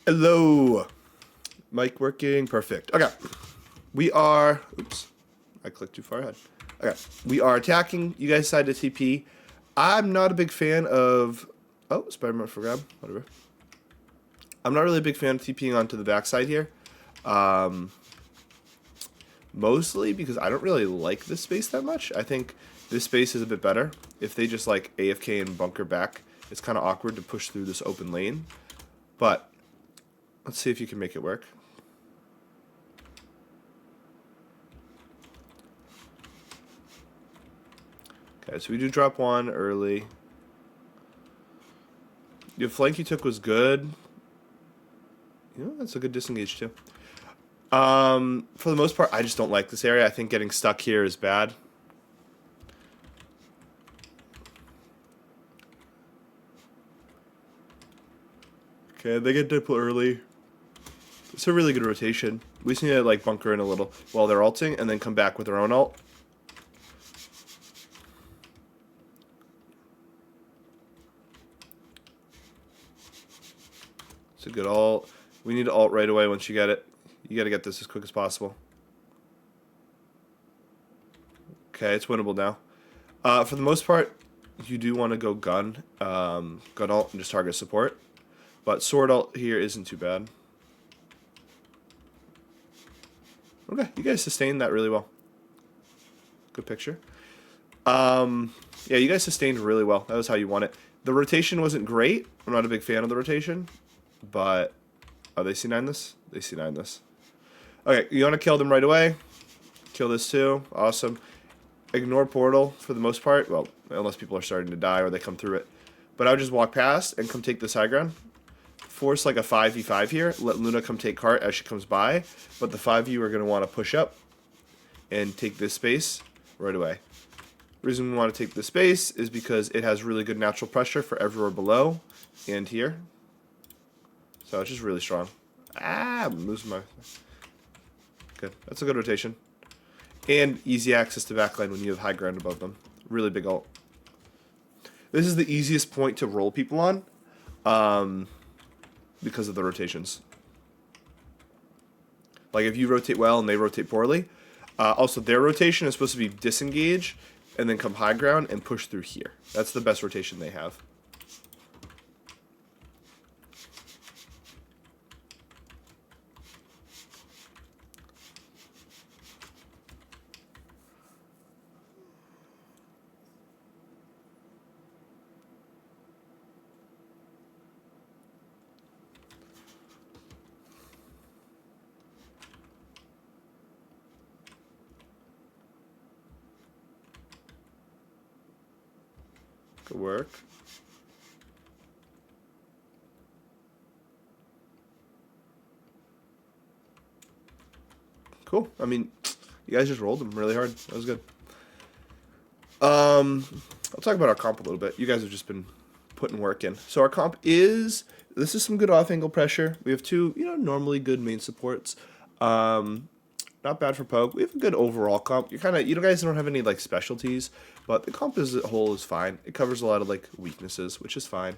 Hello. Mic working. Perfect. Okay. We are. Oops. I clicked too far ahead. Okay. We are attacking. You guys decided to TP. I'm not a big fan of. Oh, Spider-Man for grab. Whatever. I'm not really a big fan of TPing onto the backside here. Mostly because I don't really like this space that much. I think this space is a bit better. If they just like AFK and bunker back, it's kind of awkward to push through this open lane. But let's see if you can make it work. Okay, so we do drop one early. Your flank you took was good. You know, that's a good disengage too. For the most part, I just don't like this area. I think getting stuck here is bad. Okay, they get Deadpool early. It's a really good rotation. We just need to like bunker in a little while they're ulting and then come back with their own ult. It's a good ult. We need to ult right away once you get it. You got to get this as quick as possible. Okay, it's winnable now. For the most part, you do want to go gun ult and just target support. But sword ult here isn't too bad. Okay, you guys sustained that really well. Good picture. Yeah, you guys sustained really well. That was how you won it. The rotation wasn't great. I'm not a big fan of the rotation. But, oh, they C9 this? They C9 this. Okay, you want to kill them right away. Kill this too. Awesome. Ignore portal for the most part. Well, unless people are starting to die or they come through it. But I would just walk past and come take this high ground. Force like a 5v5 here. Let Luna come take cart as she comes by. But the 5 of you are going to want to push up and take this space right away. The reason we want to take this space is because it has really good natural pressure for everywhere below and here. So it's just really strong. Ah, I'm losing my... Good. That's a good rotation. And easy access to backline when you have high ground above them. Really big ult. This is the easiest point to roll people on. Because of the rotations. Like if you rotate well and they rotate poorly. Also, their rotation is supposed to be disengage and then come high ground and push through here. That's the best rotation they have. Good work. Cool. I mean, you guys just rolled them really hard. That was good. I'll talk about our comp a little bit. You guys have just been putting work in. So our comp is, this is some good off-angle pressure. We have two, normally good main supports. Not bad for poke. We have a good overall comp. You guys don't have any like specialties, but the comp as a whole is fine. It covers a lot of like weaknesses, which is fine.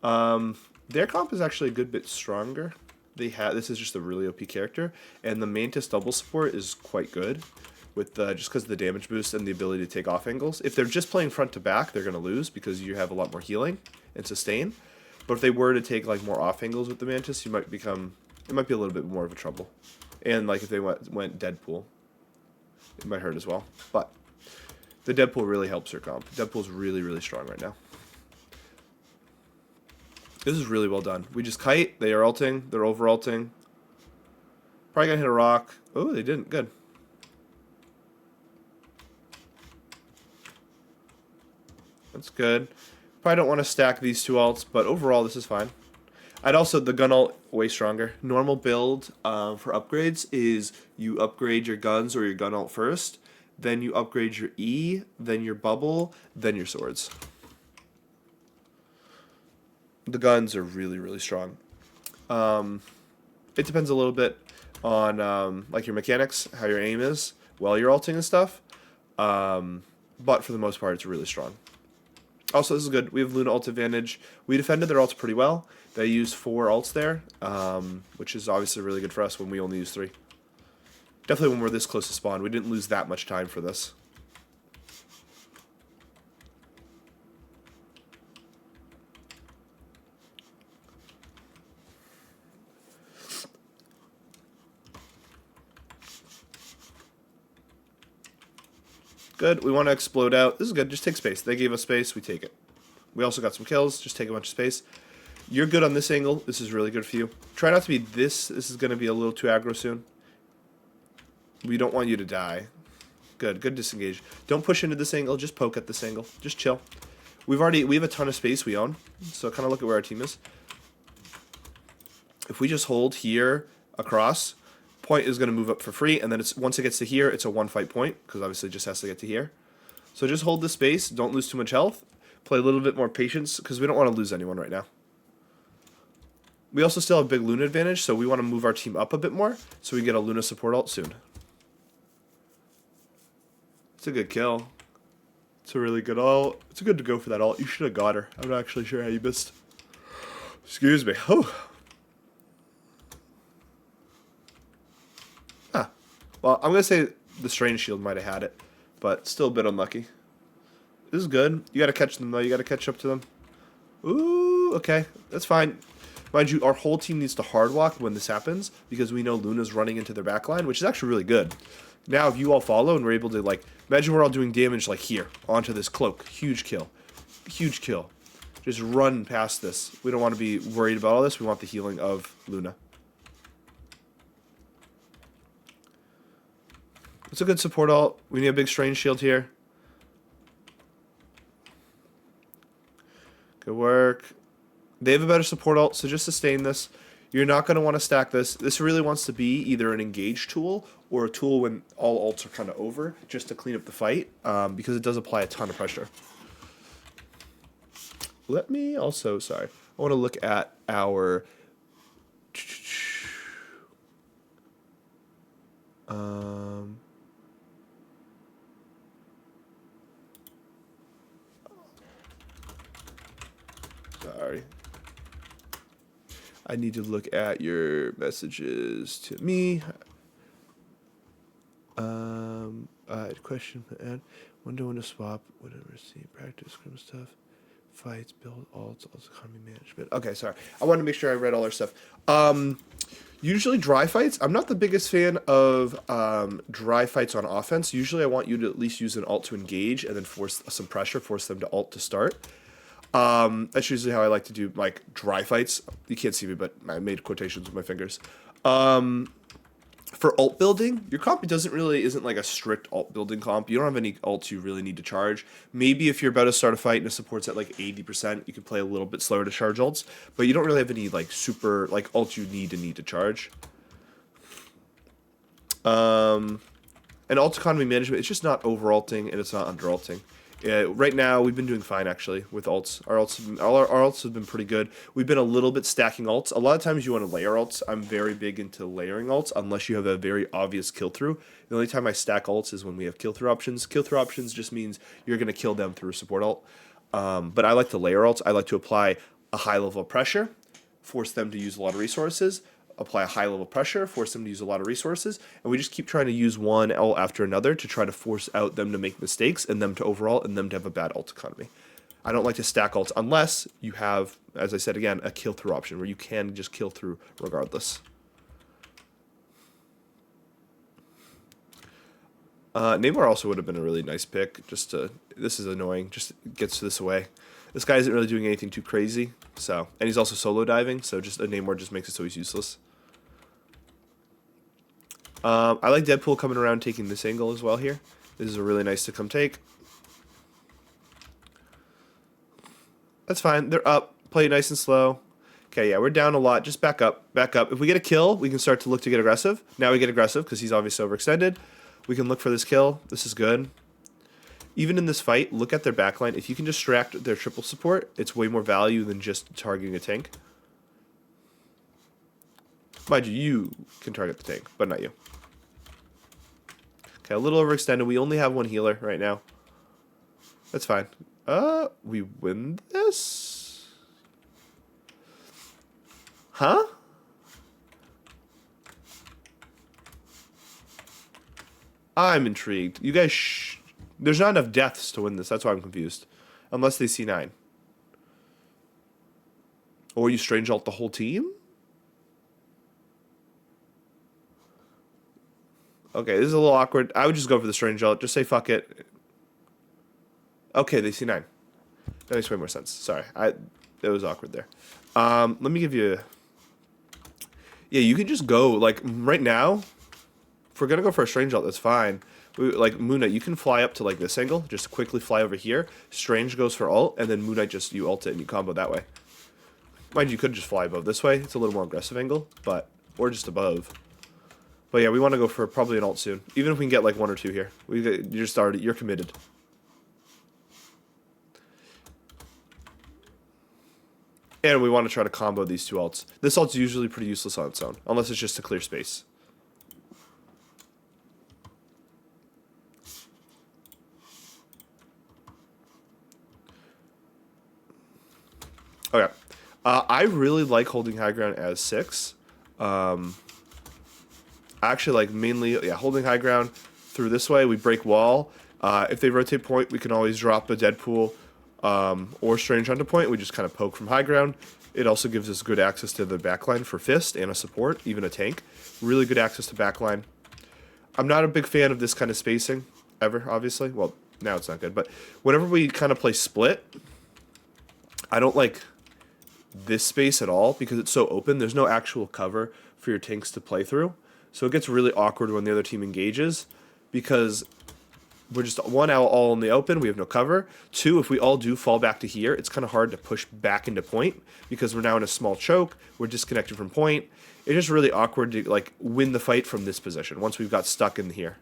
Their comp is actually a good bit stronger. This is just a really OP character, and the Mantis double support is quite good, with just because of the damage boost and the ability to take off angles. If they're just playing front to back, they're gonna lose because you have a lot more healing and sustain. But if they were to take like more off angles with the Mantis, it might be a little bit more of a trouble. And like if they went Deadpool, it might hurt as well. But the Deadpool really helps her comp. Deadpool's really, really strong right now. This is really well done. We just kite. They are ulting. They're over ulting. Probably gonna hit a rock. Oh, they didn't. Good. That's good. Probably don't want to stack these two ults, but overall this is fine. The gun ult way stronger. Normal build for upgrades is you upgrade your guns or your gun ult first, then you upgrade your E, then your bubble, then your swords. The guns are really, really strong. It depends a little bit on like your mechanics, how your aim is while you're ulting and stuff. But for the most part, it's really strong. Also, this is good. We have Luna ult advantage. We defended their ults pretty well. They used 4 ults there, which is obviously really good for us when we only use 3. Definitely when we're this close to spawn. We didn't lose that much time for this. Good. We want to explode out. This is good. Just take space. They gave us space. We take it. We also got some kills. Just take a bunch of space. You're good on this angle. This is really good for you. Try not to be this. This is going to be a little too aggro soon. We don't want you to die. Good. Good disengage. Don't push into this angle. Just poke at this angle. Just chill. We have a ton of space we own. So kind of look at where our team is. If we just hold here across, point is going to move up for free, and then once it gets to here, it's a 1-fight point, because obviously it just has to get to here. So just hold the space, don't lose too much health, play a little bit more patience, because we don't want to lose anyone right now. We also still have big Luna advantage, so we want to move our team up a bit more, so we get a Luna support ult soon. It's a good kill. It's a really good ult. It's good to go for that ult. You should have got her. I'm not actually sure how you missed. Excuse me. Oh. Well, I'm going to say the Strange Shield might have had it, but still a bit unlucky. This is good. You got to catch them, though. You got to catch up to them. Ooh, okay. That's fine. Mind you, our whole team needs to hard walk when this happens, because we know Luna's running into their backline, which is actually really good. Now, if you all follow and we're able to, like, imagine we're all doing damage, like, here, onto this cloak. Huge kill. Huge kill. Just run past this. We don't want to be worried about all this. We want the healing of Luna. It's a good support ult. We need a big Strange Shield here. Good work. They have a better support ult, so just sustain this. You're not going to want to stack this. This really wants to be either an engage tool or a tool when all ults are kind of over, just to clean up the fight, because it does apply a ton of pressure. Let me also, sorry, I want to look at our... Sorry. I need to look at your messages to me. Question. Wonder when to swap. Whatever. See practice scrim stuff. Fights. Build alts. Also economy management. Okay, sorry. I wanted to make sure I read all our stuff. Usually dry fights. I'm not the biggest fan of dry fights on offense. Usually I want you to at least use an ult to engage and then force some pressure, force them to ult to start. That's usually how I like to do, like, dry fights. You can't see me, but I made quotations with my fingers. For ult building, your comp isn't like a strict ult building comp. You don't have any ults you really need to charge. Maybe if you're about to start a fight and it supports at like 80%, you can play a little bit slower to charge ults. But you don't really have any like super like ults you need to charge. And ult economy management, it's just not over ulting and it's not under ulting. Right now, we've been doing fine, actually, with ults. Our ults have been pretty good. We've been a little bit stacking ults. A lot of times you want to layer ults. I'm very big into layering ults, unless you have a very obvious kill-through. The only time I stack ults is when we have kill-through options. Kill-through options just means you're going to kill them through a support ult. But I like to layer ults. I like to apply a high level of pressure, force them to use a lot of resources, apply a high level of pressure, force them to use a lot of resources, and we just keep trying to use one ult after another to try to force out them to make mistakes and them to overall and them to have a bad ult economy. I don't like to stack ults unless you have, as I said again, a kill through option where you can just kill through regardless. Neymar also would have been a really nice pick. This is annoying. Just gets this away. This guy isn't really doing anything too crazy, so, and he's also solo diving, so just a Namor just makes it so he's useless. I like Deadpool coming around taking this angle as well here. This is a really nice to come take. That's fine. They're up. Play nice and slow. Okay, yeah, we're down a lot. Just back up. Back up. If we get a kill, we can start to look to get aggressive. Now we get aggressive because he's obviously overextended. We can look for this kill. This is good. Even in this fight, look at their backline. If you can distract their triple support, it's way more value than just targeting a tank. Mind you, you can target the tank, but not you. Okay, a little overextended. We only have one healer right now. That's fine. We win this? Huh? I'm intrigued. You guys there's not enough deaths to win this. That's why I'm confused. Unless they C9. Or you strange alt the whole team? Okay, this is a little awkward. I would just go for the strange alt. Just say fuck it. Okay, they C9. That makes way more sense. Sorry. It was awkward there. Let me give you... Yeah, you can just go, like, right now, if we're going to go for a strange alt, that's fine. Like, Moon Knight, you can fly up to, like, this angle. Just quickly fly over here. Strange goes for ult, and then Moon Knight just, you ult it and you combo that way. Mind you could just fly above this way. It's a little more aggressive angle, but... Or just above. But yeah, we want to go for probably an ult soon. Even if we can get, like, 1 or 2 here. You're committed. And we want to try to combo these 2 ults. This ult's usually pretty useless on its own, unless it's just to clear space. Okay. I really like holding high ground as 6. I actually like mainly, holding high ground through this way. We break wall. If they rotate point, we can always drop a Deadpool or Strange onto point. We just kind of poke from high ground. It also gives us good access to the backline for Fist and a support, even a tank. Really good access to backline. I'm not a big fan of this kind of spacing, ever, obviously. Well, now it's not good, but whenever we kind of play split, I don't like this space at all because it's so open. There's no actual cover for your tanks to play through. So it gets really awkward when the other team engages because we're just, 1, out all in the open, we have no cover. 2, if we all do fall back to here, it's kind of hard to push back into point because we're now in a small choke, we're disconnected from point. It's just really awkward to like win the fight from this position once we've got stuck in here.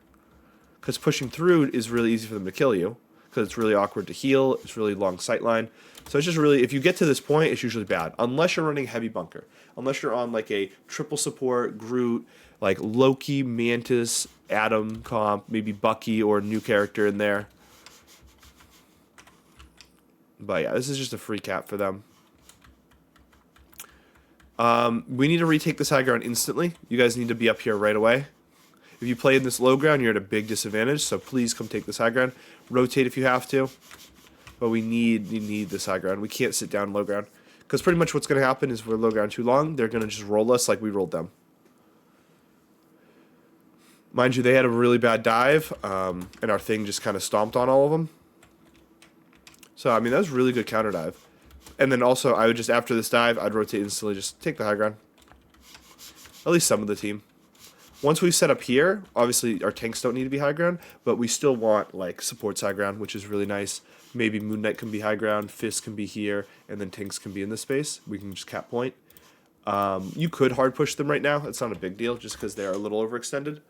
Because pushing through is really easy for them to kill you because it's really awkward to heal, it's really long sight line. So it's just really, if you get to this point, it's usually bad. Unless you're running heavy bunker. Unless you're on like a triple support, Groot, like Loki, Mantis, Adam comp, maybe Bucky or a new character in there. But yeah, this is just a free cap for them. We need to retake this high ground instantly. You guys need to be up here right away. If you play in this low ground, you're at a big disadvantage, so please come take this high ground. Rotate if you have to. But you need this high ground. We can't sit down low ground. Because pretty much what's going to happen is if we're low ground too long, they're going to just roll us like we rolled them. Mind you, they had a really bad dive, and our thing just kind of stomped on all of them. So, I mean, that was really good counter dive. And then also, I would just, after this dive, I'd rotate instantly, just take the high ground. At least some of the team. Once we set up here, obviously our tanks don't need to be high ground, but we still want, like, supports high ground, which is really nice. Maybe Moon Knight can be high ground, Fist can be here, and then tanks can be in this space. We can just cap point. You could hard push them right now. It's not a big deal, just because they're a little overextended.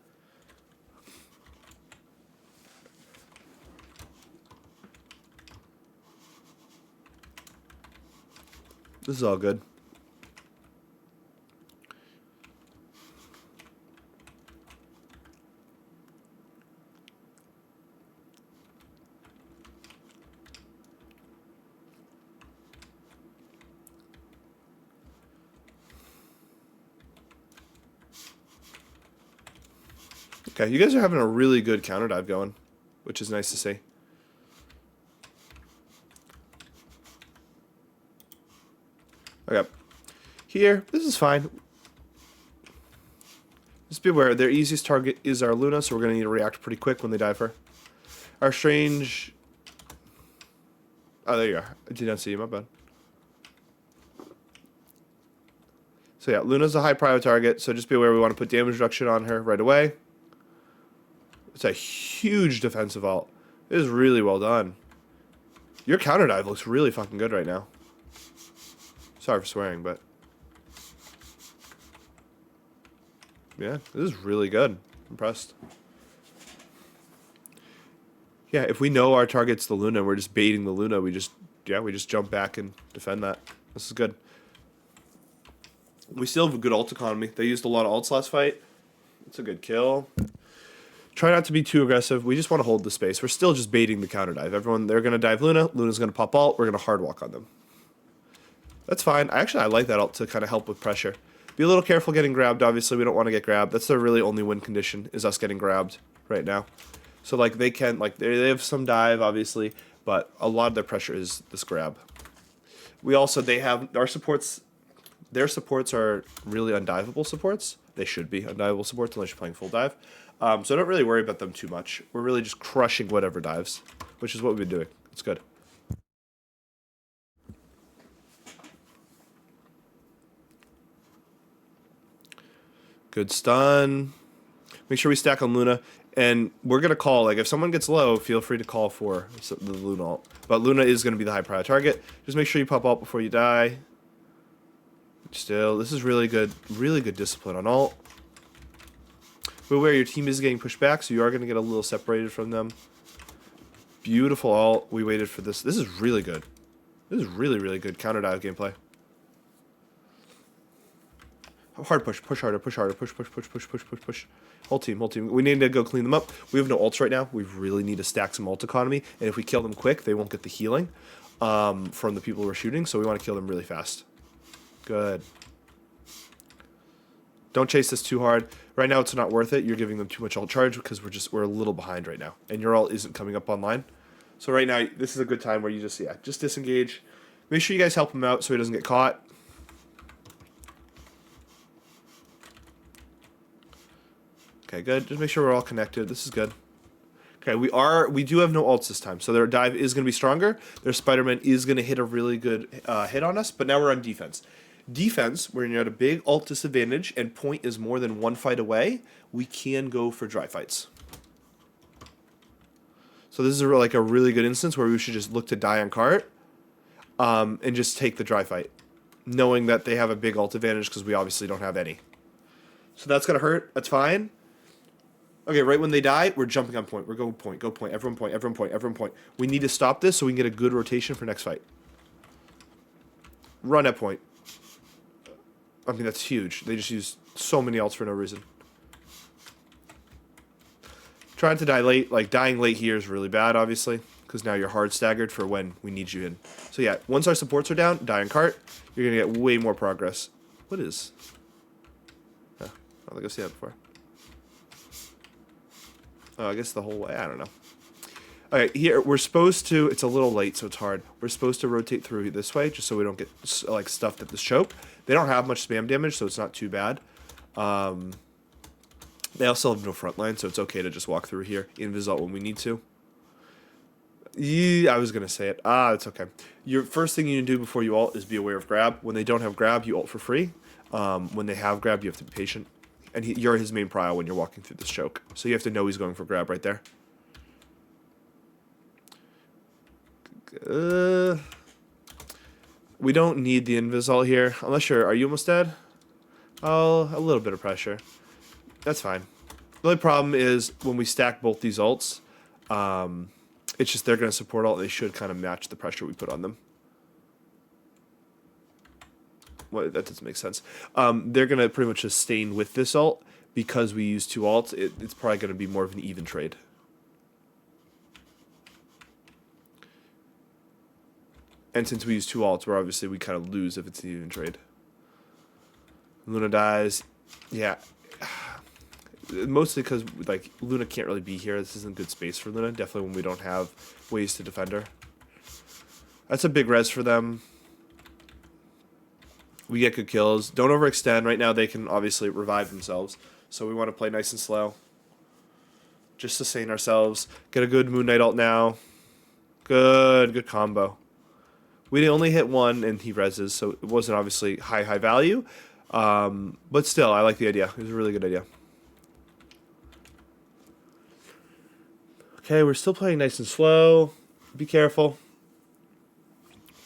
This is all good. Okay, you guys are having a really good counter dive going, which is nice to see. Okay. Here, this is fine. Just be aware, their easiest target is our Luna, so we're going to need to react pretty quick when they dive her. Our Strange... Oh, there you are. I did not see you, my bad. So yeah, Luna's a high prio target, so just be aware we want to put damage reduction on her right away. It's a huge defensive ult. It is really well done. Your counter dive looks really fucking good right now. Sorry for swearing, but... Yeah, this is really good. Impressed. Yeah, if we know our target's the Luna, we're just baiting the Luna, we just jump back and defend that. This is good. We still have a good ult economy. They used a lot of ults last fight. It's a good kill. Try not to be too aggressive. We just want to hold the space. We're still just baiting the counter dive. Everyone, they're going to dive Luna. Luna's going to pop ult. We're going to hard walk on them. That's fine. I like that ult to kind of help with pressure. Be a little careful getting grabbed, obviously. We don't want to get grabbed. That's their really only win condition, is us getting grabbed right now. So, like, they can, like, they have some dive, obviously, but a lot of their pressure is this grab. We also, they have, our supports, their supports are really undiveable supports. They should be undiveable supports unless you're playing full dive. So don't really worry about them too much. We're really just crushing whatever dives, which is what we've been doing. It's good. Good stun. Make sure we stack on Luna. And we're going to call, like, if someone gets low, feel free to call for the Luna ult. But Luna is going to be the high priority target. Just make sure you pop ult before you die. Still, this is really good discipline on ult. But where your team is getting pushed back, so you are going to get a little separated from them. Beautiful ult. We waited for this. This is really good. This is really, really good counter dive gameplay. Hard push, push harder, push harder, push, push, push, push, push, push, push. Whole team, whole team. We need to go clean them up. We have no ults right now. We really need to stack some ult economy. And if we kill them quick, they won't get the healing from the people we're shooting. So we want to kill them really fast. Good. Don't chase this too hard. Right now, it's not worth it. You're giving them too much ult charge because we're a little behind right now. And your ult isn't coming up online. So right now, this is a good time where you just disengage. Make sure you guys help him out so he doesn't get caught. Okay, good. Just make sure we're all connected. This is good. Okay, we do have no ults this time, so their dive is going to be stronger. Their Spider-Man is going to hit a really good hit on us, but now we're on defense. Defense, when you're at a big ult disadvantage and point is more than one fight away, we can go for dry fights. So this is like a really good instance where we should just look to die on cart and just take the dry fight, knowing that they have a big ult advantage because we obviously don't have any. So that's going to hurt. That's fine. Okay, right when they die, we're jumping on point. We're going point, go point, everyone point, everyone point, everyone point. We need to stop this so we can get a good rotation for next fight. Run at point. I mean, that's huge. They just use so many ults for no reason. Trying to die late, like dying late here is really bad, obviously, because now you're hard staggered for when we need you in. So yeah, once our supports are down, die on cart, you're going to get way more progress. What is? Oh, I don't think I've seen that before. Oh, I guess the whole way. I don't know. Okay, here we're supposed to. It's a little late, so it's hard. We're supposed to rotate through this way, just so we don't get like stuffed at this choke. They don't have much spam damage, so it's not too bad. They also have no front line, so it's okay to just walk through here, invis ult when we need to. Yeah, I was gonna say it. It's okay. Your first thing you need to do before you ult is be aware of grab. When they don't have grab, you ult for free. When they have grab, you have to be patient. And you're his main prio when you're walking through this choke. So you have to know he's going for grab right there. We don't need the invis ult here. Unless are you almost dead? Oh, a little bit of pressure. That's fine. The only problem is when we stack both these ults, it's just they're going to support ult. They should kind of match the pressure we put on them. Well, that doesn't make sense. They're going to pretty much sustain with this ult because we use two ults. It's probably going to be more of an even trade. And since we use two ults, we kind of lose if it's an even trade. Luna dies. Yeah. Mostly because like Luna can't really be here. This isn't good space for Luna. Definitely when we don't have ways to defend her. That's a big res for them. We get good kills. Don't overextend. Right now they can obviously revive themselves. So we want to play nice and slow. Just sustain ourselves. Get a good Moon Knight ult now. Good combo. We only hit one and he reses, so it wasn't obviously high value. But still, I like the idea. It was a really good idea. Okay, we're still playing nice and slow. Be careful.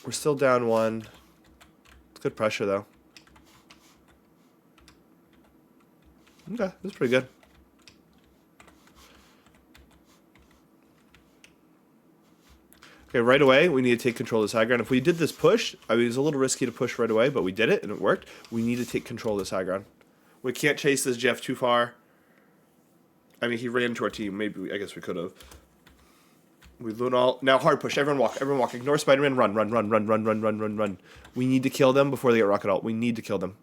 We're still down one. It's good pressure, though. Okay, that's pretty good. Okay, right away, we need to take control of this high ground. If we did this push, I mean, it was a little risky to push right away, but we did it, and it worked. We need to take control of this high ground. We can't chase this Jeff too far. I mean, he ran into our team. Maybe I guess we could have. We loot all. Now hard push. Everyone walk. Everyone walk. Ignore Spider-Man. Run, run, run, run, run, run, run, run, run. We need to kill them before they get rocket alt. We need to kill them.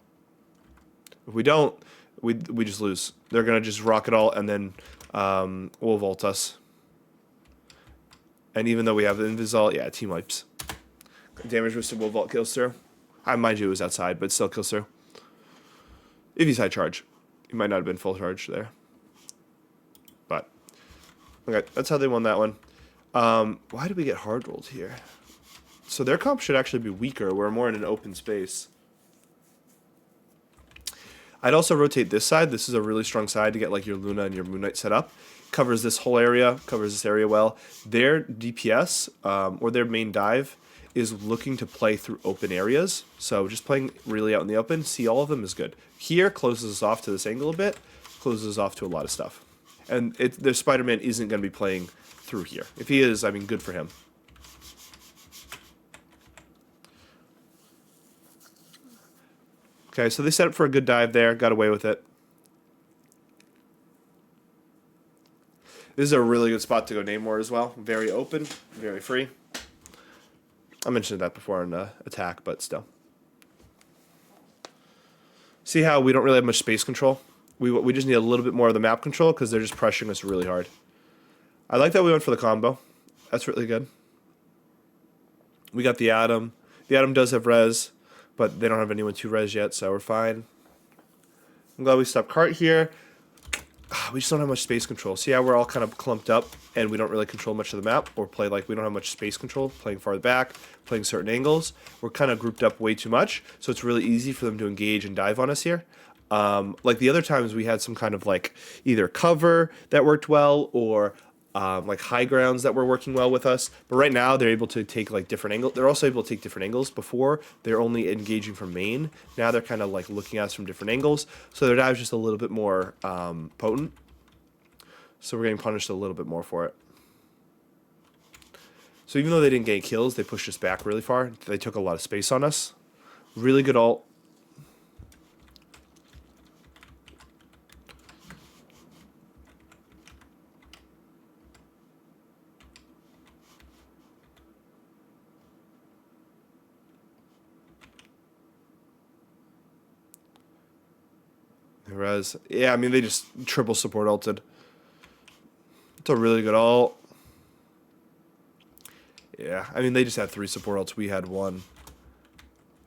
If we don't, we just lose. They're going to just rocket alt and then will vault us. And even though we have the invis-alt, yeah, team wipes. Damage boosted will vault kills through. I mind you it was outside, but still kills through. If he's high charge. He might not have been full charge there. But, okay, that's how they won that one. Why did we get hard rolled here? So their comp should actually be weaker. We're more in an open space. I'd also rotate this side. This is a really strong side to get like your Luna and your Moon Knight set up. Covers this whole area, covers this area well. Their DPS, or their main dive, is looking to play through open areas. So just playing really out in the open, see all of them is good. Here, closes us off to this angle a bit, closes us off to a lot of stuff. And their Spider-Man isn't going to be playing through here. If he is, I mean, good for him. Okay, so they set up for a good dive there, got away with it. This is a really good spot to go Namor as well. Very open, very free. I mentioned that before in attack, but still. See how we don't really have much space control? We just need a little bit more of the map control because they're just pressuring us really hard. I like that we went for the combo. That's really good. We got the Atom. The Atom does have res, but they don't have anyone to res yet, so we're fine. I'm glad we stopped cart here. We just don't have much space control. See how we're all kind of clumped up and we don't really control much of the map or play like we don't have much space control, playing farther back, playing certain angles. We're kind of grouped up way too much, so it's really easy for them to engage and dive on us here. Like the other times we had some kind of like either cover that worked well or like high grounds that were working well with us. But right now they're able to take like different angles. They're also able to take different angles. Before they're only engaging from main. Now they're kind of like looking at us from different angles. So their dive's just a little bit more potent. So we're getting punished a little bit more for it. So even though they didn't gain kills, they pushed us back really far. They took a lot of space on us. Really good ult. Res. Yeah, I mean, they just triple support ulted. It's a really good ult. Yeah, I mean, they just had 3 support ults. We had 1.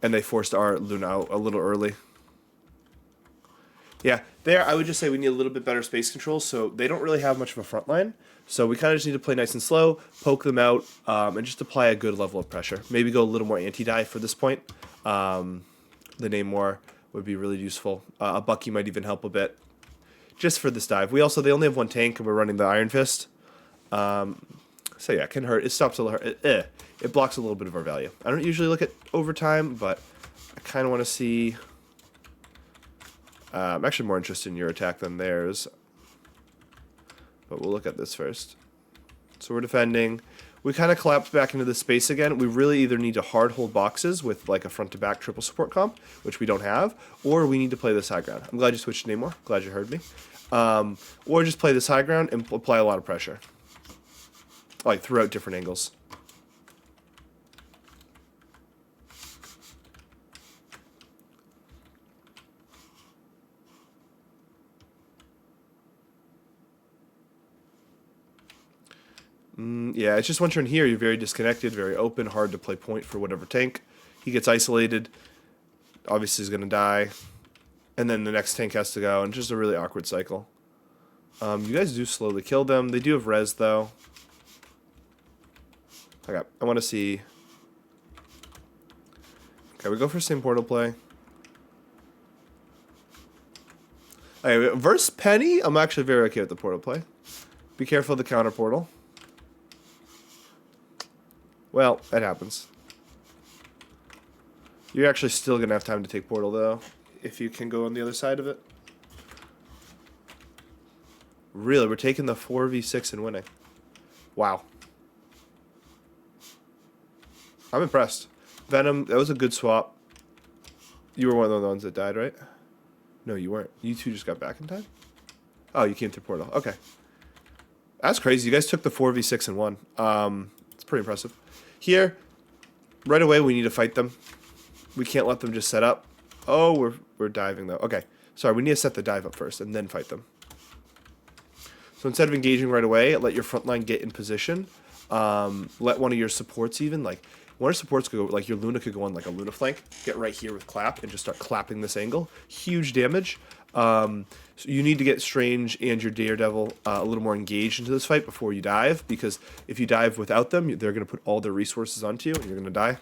And they forced our Luna out a little early. Yeah, there, I would just say we need a little bit better space control. So they don't really have much of a front line. So we kind of just need to play nice and slow, poke them out, and just apply a good level of pressure. Maybe go a little more anti-dive for this point. The Namor would be really useful. A Bucky might even help a bit. Just for this dive. They only have 1 tank and we're running the Iron Fist. So yeah, it can hurt. It stops a little hurt. It blocks a little bit of our value. I don't usually look at overtime, but I kind of want to see... I'm actually more interested in your attack than theirs. But we'll look at this first. So we're defending. We kind of collapsed back into this space again. We really either need to hard hold boxes with like a front to back triple support comp, which we don't have, or we need to play this high ground. I'm glad you switched to Namor. Glad you heard me. Or just play this high ground and apply a lot of pressure. Like throughout different angles. Yeah, it's just one turn here. You're very disconnected, very open, hard to play point for whatever tank. He gets isolated. Obviously, he's going to die. And then the next tank has to go. And just a really awkward cycle. You guys do slowly kill them. They do have res, though. Okay, I want to see... Okay, we go for same portal play. Okay, versus Penny, I'm actually very okay with the portal play. Be careful of the counter portal. Well, that happens. You're actually still going to have time to take portal, though, if you can go on the other side of it. Really, we're taking the 4v6 and winning. Wow. I'm impressed. Venom, that was a good swap. You were one of the ones that died, right? No, you weren't. You two just got back in time? Oh, you came through portal. Okay. That's crazy. You guys took the 4v6 and won. It's pretty impressive. Here, right away, we need to fight them. We can't let them just set up. Oh, we're diving, though. Okay. Sorry, we need to set the dive up first and then fight them. So instead of engaging right away, let your front line get in position. Let one of your supports even, like, one of your supports could go, like your Luna could go on like a Luna flank, get right here with clap, and just start clapping this angle. Huge damage. So you need to get Strange and your Daredevil a little more engaged into this fight before you dive, because if you dive without them, they're going to put all their resources onto you, and you're going to die.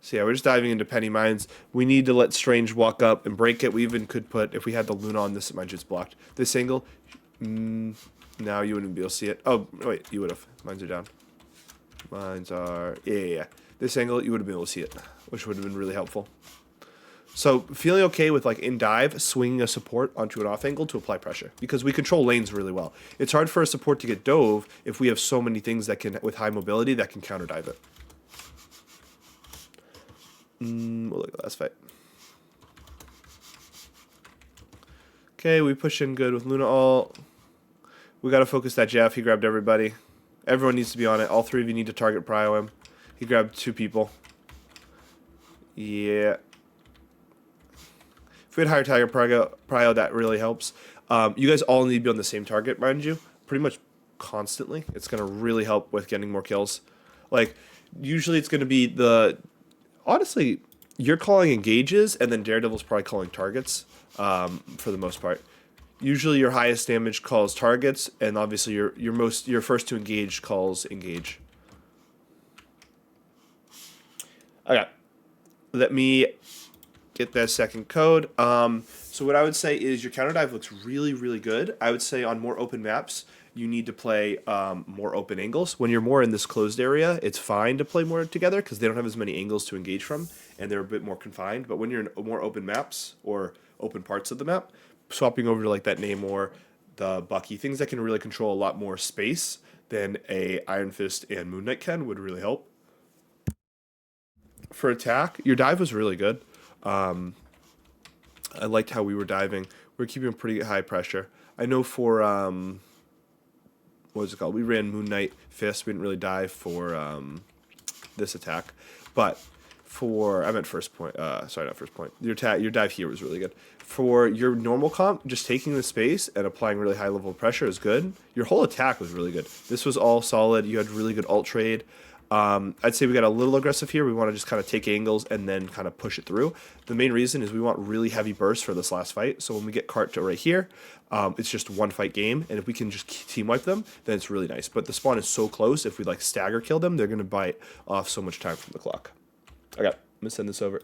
So yeah, we're just diving into Penny Mines. We need to let Strange walk up and break it. We even could put, if we had the Luna on this, my jut's blocked. This angle, now you wouldn't be able to see it. Oh, wait, you would have. Mines are down. Mines are, yeah. This angle, you would have been able to see it, which would have been really helpful. So feeling okay with, like, in dive, swinging a support onto an off angle to apply pressure, because we control lanes really well. It's hard for a support to get dove if we have so many things that can, with high mobility, that can counter dive it. We'll look at the last fight. Okay, we push in good with Luna ult. We got to focus that Jeff. He grabbed everybody. Everyone needs to be on it. All three of you need to target prio him. He grabbed 2 people. Yeah. If we had higher target prio, that really helps. You guys all need to be on the same target, mind you. Pretty much constantly. It's going to really help with getting more kills. Like, usually it's going to be the... Honestly, you're calling engages, and then Daredevil's probably calling targets for the most part. Usually your highest damage calls targets, and obviously your first to engage calls engage. Okay, let me get that second code. So what I would say is your counter dive looks really, really good. I would say on more open maps, you need to play more open angles. When you're more in this closed area, it's fine to play more together because they don't have as many angles to engage from, and they're a bit more confined. But when you're in more open maps or open parts of the map, swapping over to like that Namor, the Bucky, things that can really control a lot more space than a Iron Fist and Moon Knight can would really help. For attack, your dive was really good. I liked how we were diving. We were keeping pretty high pressure. I know for what was it called? We ran Moon Knight Fist. We didn't really dive for this attack, but for I meant first point. Sorry, not first point. Your dive here was really good. For your normal comp, just taking the space and applying really high level of pressure is good. Your whole attack was really good. This was all solid. You had really good ult trade. I'd say we got a little aggressive here. We want to just kind of take angles and then kind of push it through. The main reason is we want really heavy bursts for this last fight. So when we get cart to right here, it's just one fight game. And if we can just team wipe them, then it's really nice. But the spawn is so close. If we like stagger kill them, they're going to bite off so much time from the clock. Okay, I'm going to send this over.